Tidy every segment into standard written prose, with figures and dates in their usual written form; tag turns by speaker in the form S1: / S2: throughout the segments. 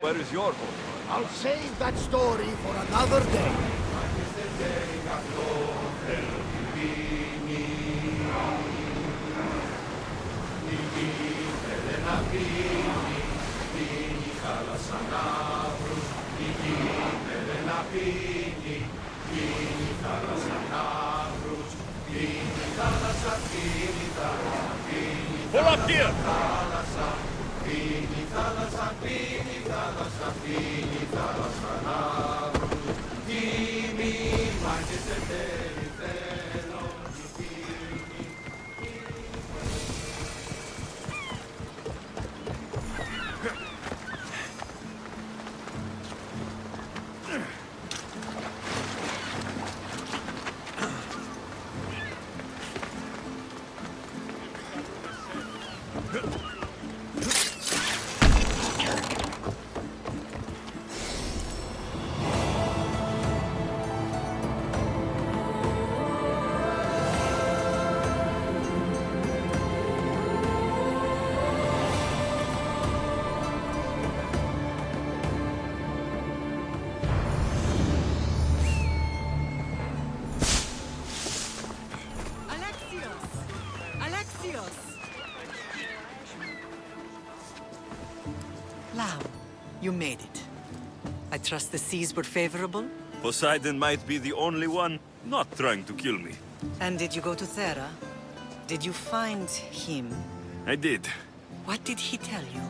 S1: Where is your home?
S2: I'll save that story for another day.
S1: Pull up here!
S3: Lam, you made it. I trust the seas were favorable?
S1: Poseidon might be the only one not trying to kill me.
S3: And did you go to Thera? Did you find him?
S1: I did.
S3: What did he tell you?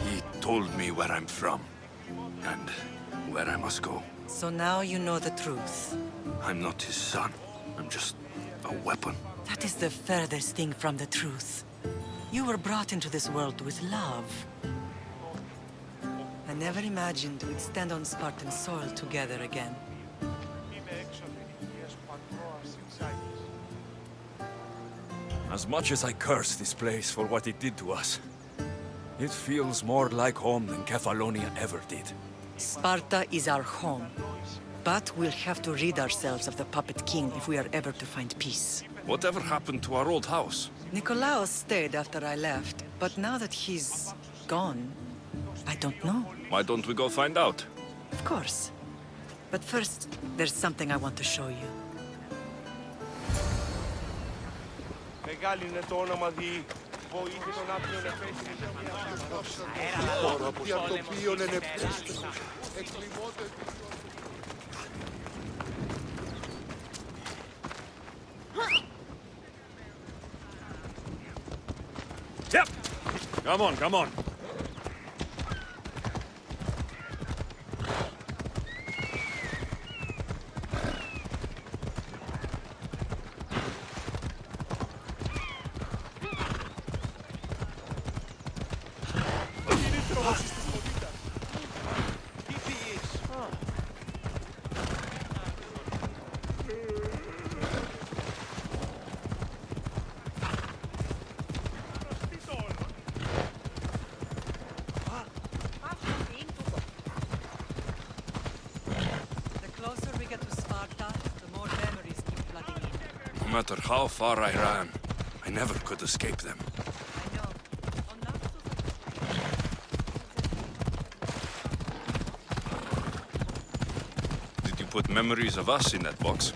S1: He told me where I'm from, and where I must go.
S3: So now you know the truth.
S1: I'm not his son. I'm just a weapon.
S3: That is the furthest thing from the truth. You were brought into this world with love. I never imagined we'd stand on Spartan soil together again.
S4: As much as I curse this place for what it did to us, it feels more like home than Kefalonia ever did.
S3: Sparta is our home. But we'll have to rid ourselves of the Puppet King if we are ever to find peace.
S1: Whatever happened to our old house?
S3: Nikolaos stayed after I left, but now that he's gone, I don't know.
S1: Why don't we go find out?
S3: Of course. But first, there's something I want to show you.
S5: Μεγάλη είναι το όνομα δι. Βοήθη τον άπλιον επέστρεψε
S4: Yep! Come on, come on.
S1: No matter how far I ran, I never could escape them. Did you put memories of us in that box?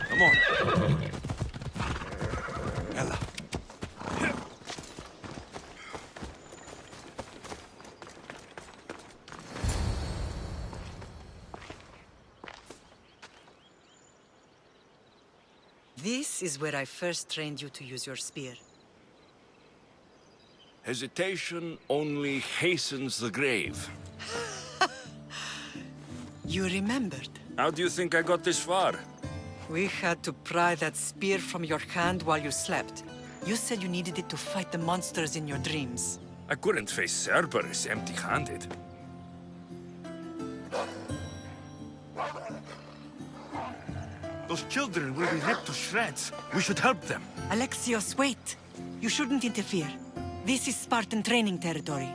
S1: Come on. Ella.
S3: This is where I first trained you to use your spear.
S1: Hesitation only hastens the grave.
S3: You remembered.
S1: How do you think I got this far?
S3: We had to pry that spear from your hand while you slept. You said you needed it to fight the monsters in your dreams.
S4: I couldn't face Cerberus empty-handed.
S1: Those children will be ripped to shreds. We should help them.
S3: Alexios, wait! You shouldn't interfere. This is Spartan training territory.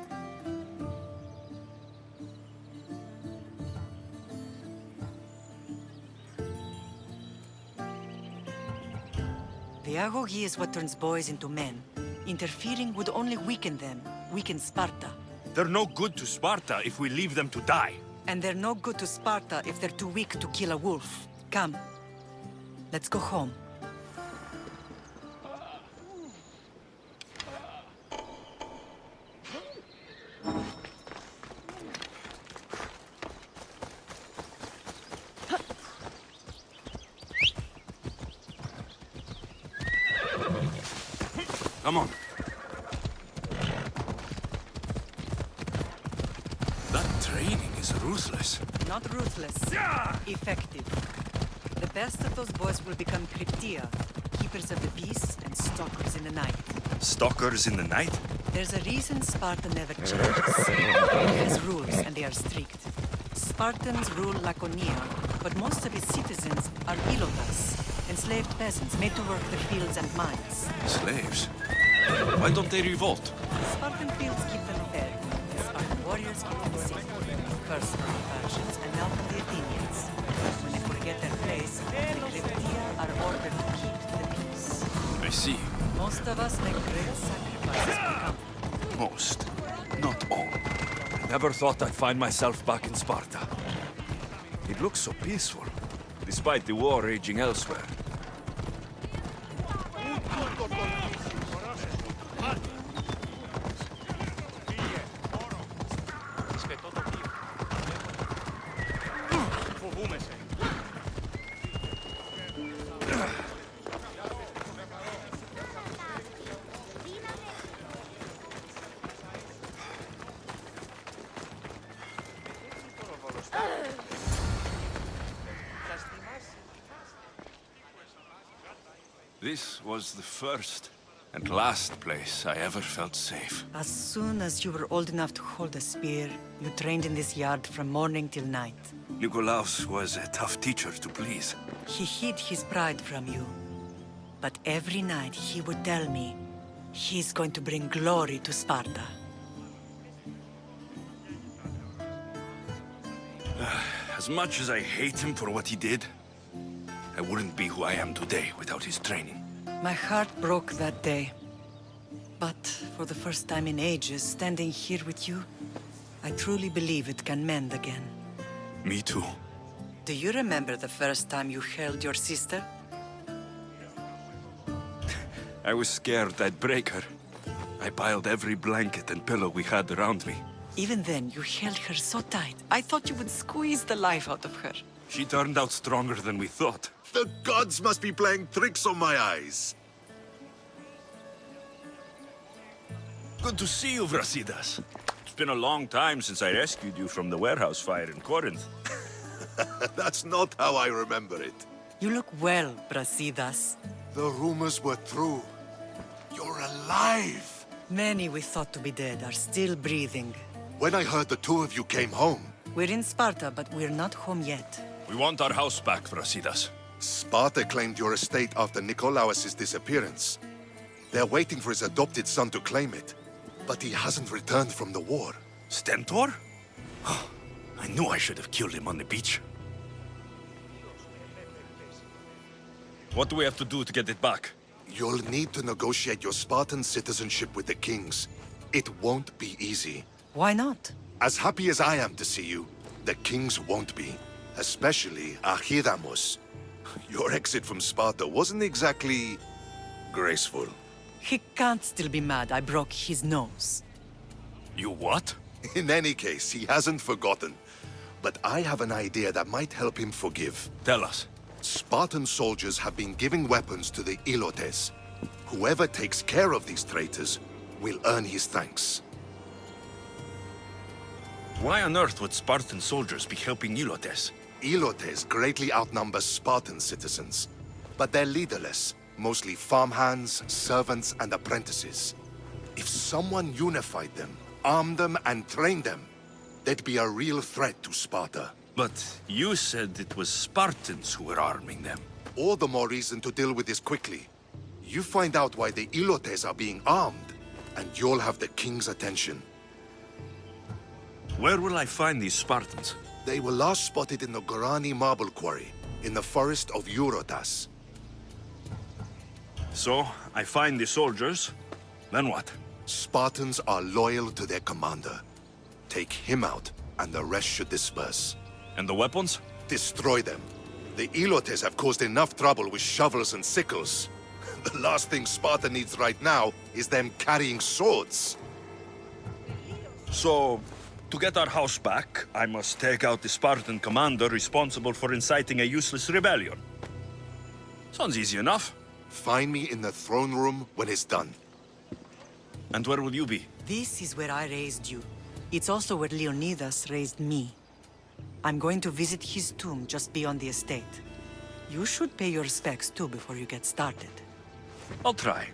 S3: The agoge is what turns boys into men. Interfering would only weaken them, weaken Sparta.
S1: They're no good to Sparta if we leave them to die.
S3: And they're no good to Sparta if they're too weak to kill a wolf. Come. Let's go home.
S1: Come on. That training is ruthless.
S3: Not ruthless. Effective. The best of those boys will become Cryptia, keepers of the peace and stalkers in the night.
S1: Stalkers in the night?
S3: There's a reason Sparta never changes. It has rules, and they are strict. Spartans rule Laconia, but most of its citizens are ilotas, enslaved peasants made to work the fields and mines.
S1: Slaves? Why don't they revolt?
S3: Spartan fields keep them fed. The Spartan warriors keep them safe. First from the Persians and now from the Athenians. When they forget their place, the Cryptia are ordered to keep the peace.
S1: I see.
S3: Most of us make great sacrifices for comfort.
S1: Most. Not all.
S4: Never thought I'd find myself back in Sparta. It looks so peaceful, despite the war raging elsewhere.
S1: This was the first and last place I ever felt safe.
S3: As soon as you were old enough to hold a spear, you trained in this yard from morning till night.
S1: Nikolaos was a tough teacher to please.
S3: He hid his pride from you. But every night he would tell me, he's going to bring glory to Sparta.
S1: As much as I hate him for what he did, I wouldn't be who I am today without his training.
S3: My heart broke that day. But for the first time in ages, standing here with you, I truly believe it can mend again.
S1: Me too.
S3: Do you remember the first time you held your sister?
S1: I was scared I'd break her. I piled every blanket and pillow we had around me.
S3: Even then, you held her so tight, I thought you would squeeze the life out of her.
S1: She turned out stronger than we thought.
S6: The gods must be playing tricks on my eyes.
S1: Good to see you, Brasidas. It's been a long time since I rescued you from the warehouse fire in Corinth.
S6: That's not how I remember it.
S3: You look well, Brasidas.
S6: The rumors were true. You're alive!
S3: Many we thought to be dead are still breathing.
S6: When I heard the two of you came home,
S3: We're in Sparta, but we're not home yet.
S1: We want our house back, Brasidas.
S6: Sparta claimed your estate after Nikolaos' disappearance. They're waiting for his adopted son to claim it. But he hasn't returned from the war.
S1: Stentor? I knew I should have killed him on the beach. What do we have to do to get it back?
S6: You'll need to negotiate your Spartan citizenship with the kings. It won't be easy.
S3: Why not?
S6: As happy as I am to see you, the kings won't be. Especially Archidamos. Your exit from Sparta wasn't exactly graceful.
S3: He can't still be mad I broke his nose.
S1: You what?
S6: In any case, he hasn't forgotten. But I have an idea that might help him forgive.
S1: Tell us.
S6: Spartan soldiers have been giving weapons to the Ilotes. Whoever takes care of these traitors will earn his thanks.
S1: Why on earth would Spartan soldiers be helping Ilotes?
S6: Ilotes greatly outnumber Spartan citizens, but they're leaderless, mostly farmhands, servants, and apprentices. If someone unified them, armed them, and trained them, they'd be a real threat to Sparta.
S1: But you said it was Spartans who were arming them.
S6: All the more reason to deal with this quickly. You find out why the Ilotes are being armed, and you'll have the king's attention.
S1: Where will I find these Spartans?
S6: They were last spotted in the Gorani marble quarry, in the forest of Eurotas.
S1: So, I find the soldiers, then what?
S6: Spartans are loyal to their commander. Take him out, and the rest should disperse.
S1: And the weapons?
S6: Destroy them. The Ilotes have caused enough trouble with shovels and sickles. The last thing Sparta needs right now is them carrying swords.
S1: So, to get our house back, I must take out the Spartan commander responsible for inciting a useless rebellion. Sounds easy enough.
S6: Find me in the throne room when it's done.
S1: And where will you be?
S3: This is where I raised you. It's also where Leonidas raised me. I'm going to visit his tomb just beyond the estate. You should pay your respects too before you get started.
S1: I'll try.